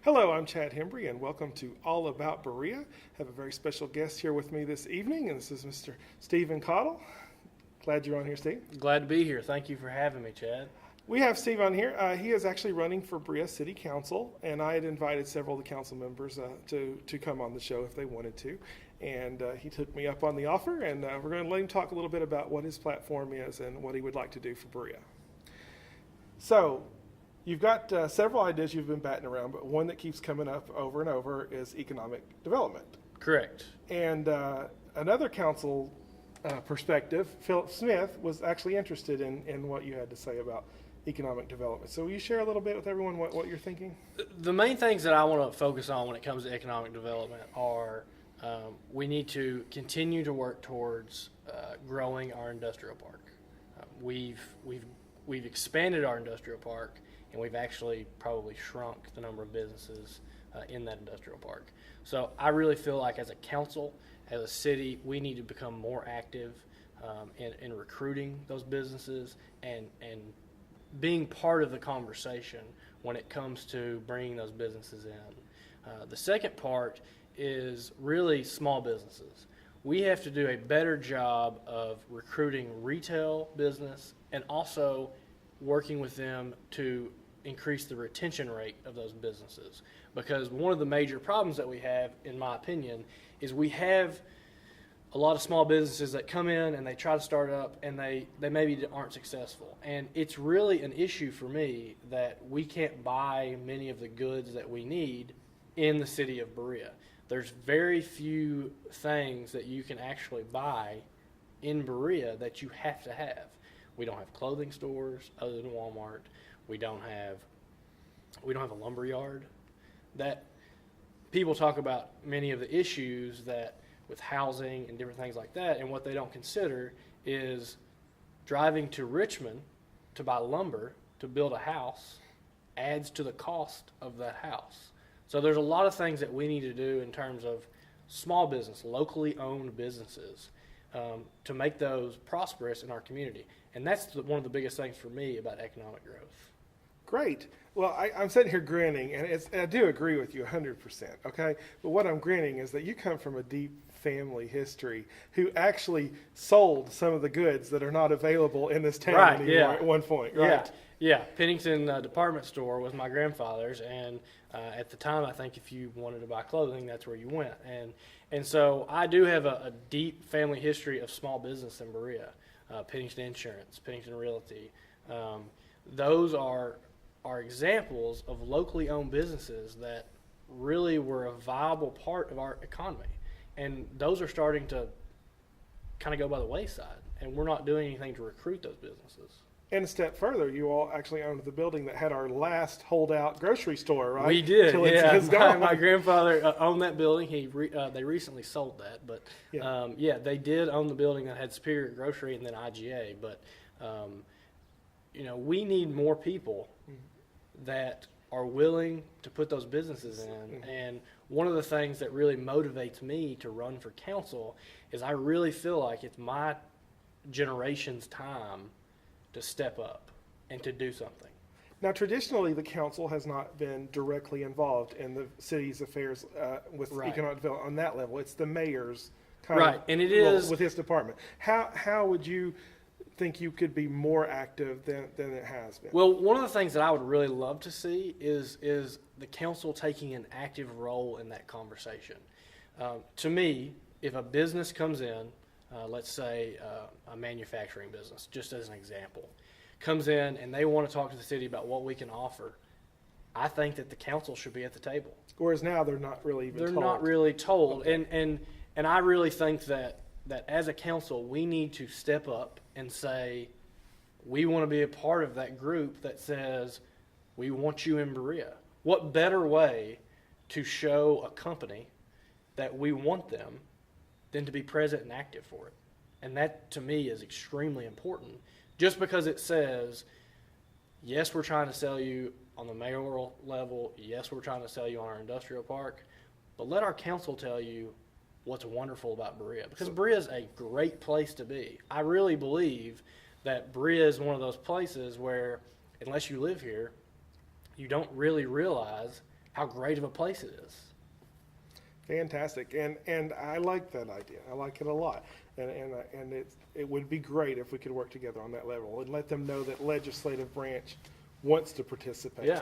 Hello, I'm Chad Hembry, and welcome to All About Berea. I have a very special guest here with me this evening, and this is Mr. Stephen Caudill. Glad you're on here, Steve. Glad to be here. Thank you for having me, Chad. We have Steve on here. He is actually running for Berea City Council, and I had invited several of the council members to come on the show if they wanted to. And he took me up on the offer, and we're going to let him talk a little bit about what his platform is and what he would like to do for Berea. So, you've got several ideas you've been batting around, but one that keeps coming up over and over is economic development. Correct. And another council perspective, Philip Smith, was actually interested in what you had to say about economic development. So will you share a little bit with everyone what you're thinking? The main things that I want to focus on when it comes to economic development are we need to continue to work towards growing our industrial park. We've expanded our industrial park, and we've actually probably shrunk the number of businesses in that industrial park. So I really feel like as a council, as a city, we need to become more active in recruiting those businesses and being part of the conversation when it comes to bringing those businesses in. The second part is really small businesses. We have to do a better job of recruiting retail business and also working with them to increase the retention rate of those businesses. Because one of the major problems that we have, in my opinion, is we have a lot of small businesses that come in and they try to start up and they maybe aren't successful. And it's really an issue for me that we can't buy many of the goods that we need in the city of Berea. There's very few things that you can actually buy in Berea that you have to have. We don't have clothing stores other than Walmart. We don't have a lumber yard. That people talk about many of the issues that with housing and different things like that, and what they don't consider is driving to Richmond to buy lumber to build a house adds to the cost of that house. So there's a lot of things that we need to do in terms of small business, locally owned businesses, to make those prosperous in our community. And that's one of the biggest things for me about economic growth. Great. Well, I'm sitting here grinning, and I do agree with you 100%, okay? But what I'm grinning is that you come from a deep family history who actually sold some of the goods that are not available in this town anymore at one point, right? Yeah. Pennington Department Store was my grandfather's, and at the time, I think if you wanted to buy clothing, that's where you went. And so I do have a deep family history of small business in Berea. Pennington Insurance, Pennington Realty. Those are examples of locally owned businesses that really were a viable part of our economy. And those are starting to kind of go by the wayside, and we're not doing anything to recruit those businesses. And a step further, you all actually owned the building that had our last holdout grocery store, right? We did, yeah. My grandfather owned that building. They recently sold that, but they did own the building that had Superior Grocery and then IGA. But we need more people that are willing to put those businesses in. Mm-hmm. And one of the things that really motivates me to run for council is I really feel like it's my generation's time to step up and to do something. Now, traditionally, the council has not been directly involved in the city's affairs with economic development on that level. It's the mayor's kind of and it role is with his department. How would you think you could be more active than it has been? Well, one of the things that I would really love to see is the council taking an active role in that conversation. To me, if a business comes in, let's say a manufacturing business, just as an example, comes in and they want to talk to the city about what we can offer, I think that the council should be at the table. Whereas now they're not really even told. They're not really told. Okay. And I really think that as a council, we need to step up and say, we want to be a part of that group that says, we want you in Berea. What better way to show a company that we want them than to be present and active for it? And that, to me, is extremely important. Just because it says, yes, we're trying to sell you on the mayoral level, yes, we're trying to sell you on our industrial park, but let our council tell you what's wonderful about Berea. Because Berea is a great place to be. I really believe that Berea is one of those places where, unless you live here, you don't really realize how great of a place it is. Fantastic, and I like that idea. I like it a lot, and it would be great if we could work together on that level and let them know that legislative branch wants to participate. Yeah.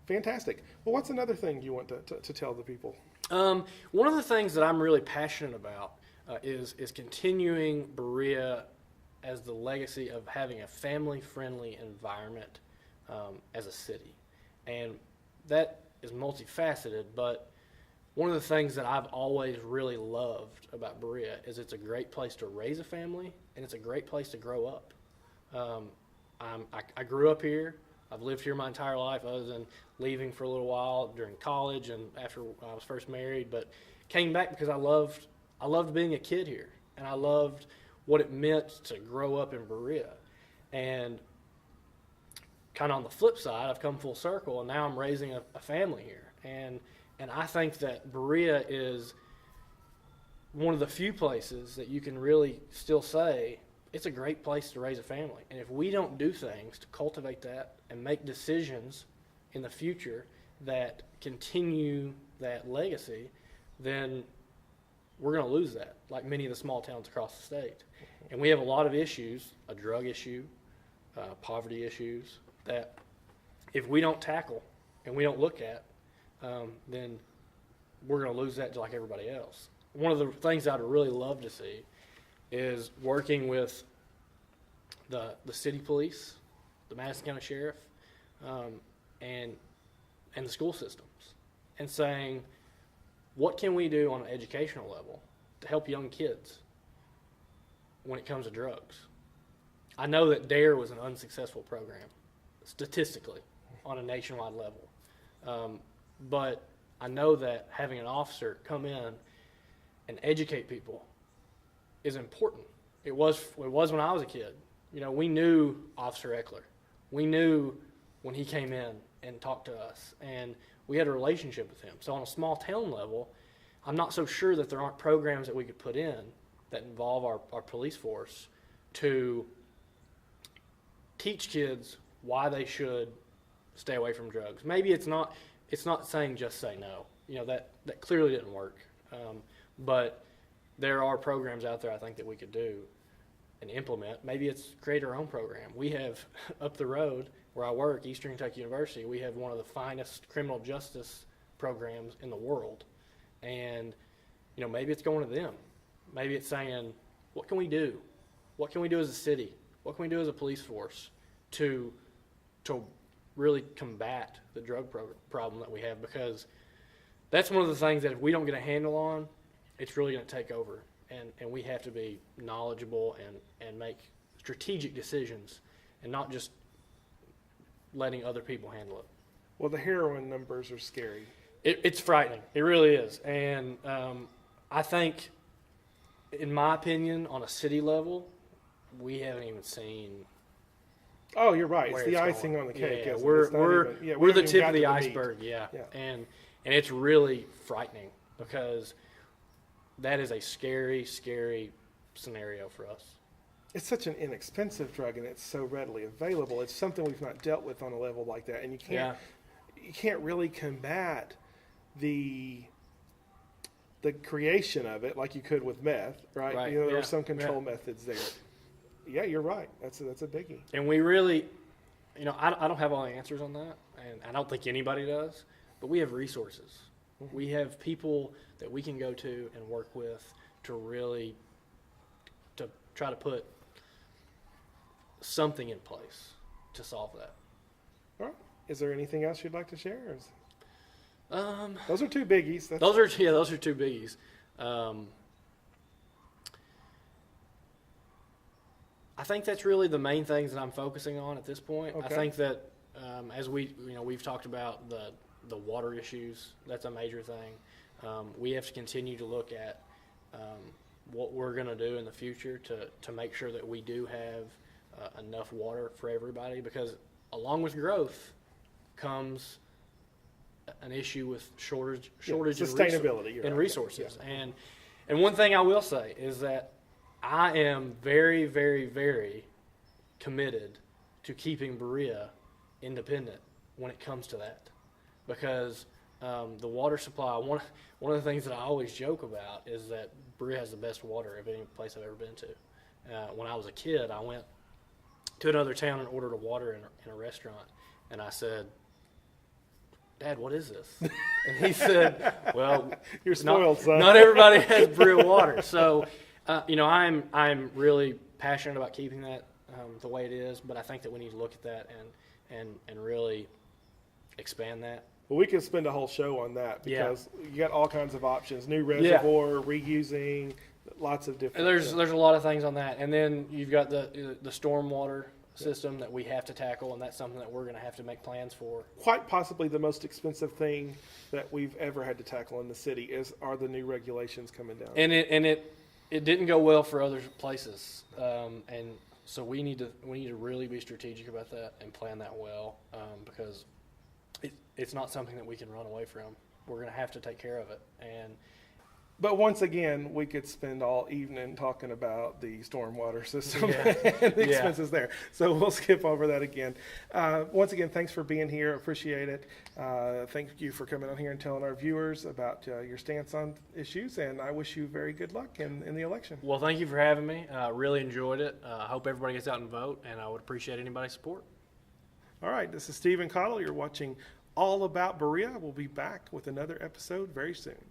Fantastic. Well, what's another thing you want to tell the people? One of the things that I'm really passionate about is continuing Berea as the legacy of having a family-friendly environment as a city, and that is multifaceted, but one of the things that I've always really loved about Berea is it's a great place to raise a family, and it's a great place to grow up. I grew up here. I've lived here my entire life, other than leaving for a little while during college and after I was first married, but came back because I loved being a kid here, and I loved what it meant to grow up in Berea. And kind of on the flip side, I've come full circle, and now I'm raising a family here. And I think that Berea is one of the few places that you can really still say it's a great place to raise a family. And if we don't do things to cultivate that and make decisions in the future that continue that legacy, then we're going to lose that, like many of the small towns across the state. And we have a lot of issues, a drug issue, poverty issues, that if we don't tackle and we don't look at, then we're going to lose that just like everybody else. One of the things I'd really love to see is working with the city police, the Madison County Sheriff, and the school systems, and saying, what can we do on an educational level to help young kids when it comes to drugs? I know that DARE was an unsuccessful program, statistically, on a nationwide level. But I know that having an officer come in and educate people is important. It was when I was a kid. You know, we knew Officer Eckler. We knew when he came in and talked to us, and we had a relationship with him. So on a small town level, I'm not so sure that there aren't programs that we could put in that involve our police force to teach kids why they should stay away from drugs. Maybe it's not saying just say no. You know, that clearly didn't work. But there are programs out there I think that we could do and implement. Maybe it's create our own program. We have up the road where I work, Eastern Kentucky University, we have one of the finest criminal justice programs in the world. And, you know, maybe it's going to them. Maybe it's saying, what can we do? What can we do as a city? What can we do as a police force to really combat the drug problem that we have? Because that's one of the things that if we don't get a handle on, it's really going to take over. And we have to be knowledgeable and make strategic decisions and not just letting other people handle it. Well, the heroin numbers are scary. It's frightening. It really is. And I think, in my opinion, on a city level, we haven't even seen. Oh, you're right. It's where the it's icing going. on the cake. Yeah, isn't it? we're It's not even- we we're the haven't even tip got of the to meat. iceberg. Yeah. Yeah. And it's really frightening because that is a scary, scary scenario for us. It's such an inexpensive drug, and it's so readily available. It's something we've not dealt with on a level like that, and you can't really combat the creation of it like you could with meth, right? Right. You know, there Yeah. are some control methods there. Yeah, you're right. That's a biggie. And we really, you know, I don't have all the answers on that, and I don't think anybody does, but we have resources. Mm-hmm. We have people that we can go to and work with to really to try to put something in place to solve that. All right. Is there anything else you'd like to share? Or is... Um, Those are two biggies. those are two biggies. I think that's really the main things that I'm focusing on at this point. Okay. I think that as we've talked about the water issues, that's a major thing. We have to continue to look at what we're going to do in the future to make sure that we do have enough water for everybody, because along with growth comes an issue with shortage sustainability and resources. And one thing I will say is that I am very, very, very committed to keeping Berea independent when it comes to that. because the water supply. One of the things that I always joke about is that Berea has the best water of any place I've ever been to. When I was a kid, I went to another town and ordered a water in a restaurant, and I said, "Dad, what is this?" And he said, "Well, You're spoiled, son." Not everybody has Berea water." So, I'm really passionate about keeping that the way it is, but I think that we need to look at that and really expand that. Well, we could spend a whole show on that Yeah. because you got all kinds of options: new reservoir, reusing, lots of different. There's a lot of things on that, and then you've got the stormwater system that we have to tackle, and that's something that we're going to have to make plans for. Quite possibly the most expensive thing that we've ever had to tackle in the city are the new regulations coming down. And it didn't go well for other places, and so we need to really be strategic about that and plan that well, because it's not something that we can run away from. We're going to have to take care of it. But once again, we could spend all evening talking about the stormwater system Yeah. and the Yeah. expenses there. So we'll skip over that again. Once again, thanks for being here. Appreciate it. Thank you for coming on here and telling our viewers about your stance on issues. And I wish you very good luck in the election. Well, thank you for having me. Really enjoyed it. I hope everybody gets out and vote, and I would appreciate anybody's support. All right, this is Stephen Caudill. You're watching All About Berea. We'll be back with another episode very soon.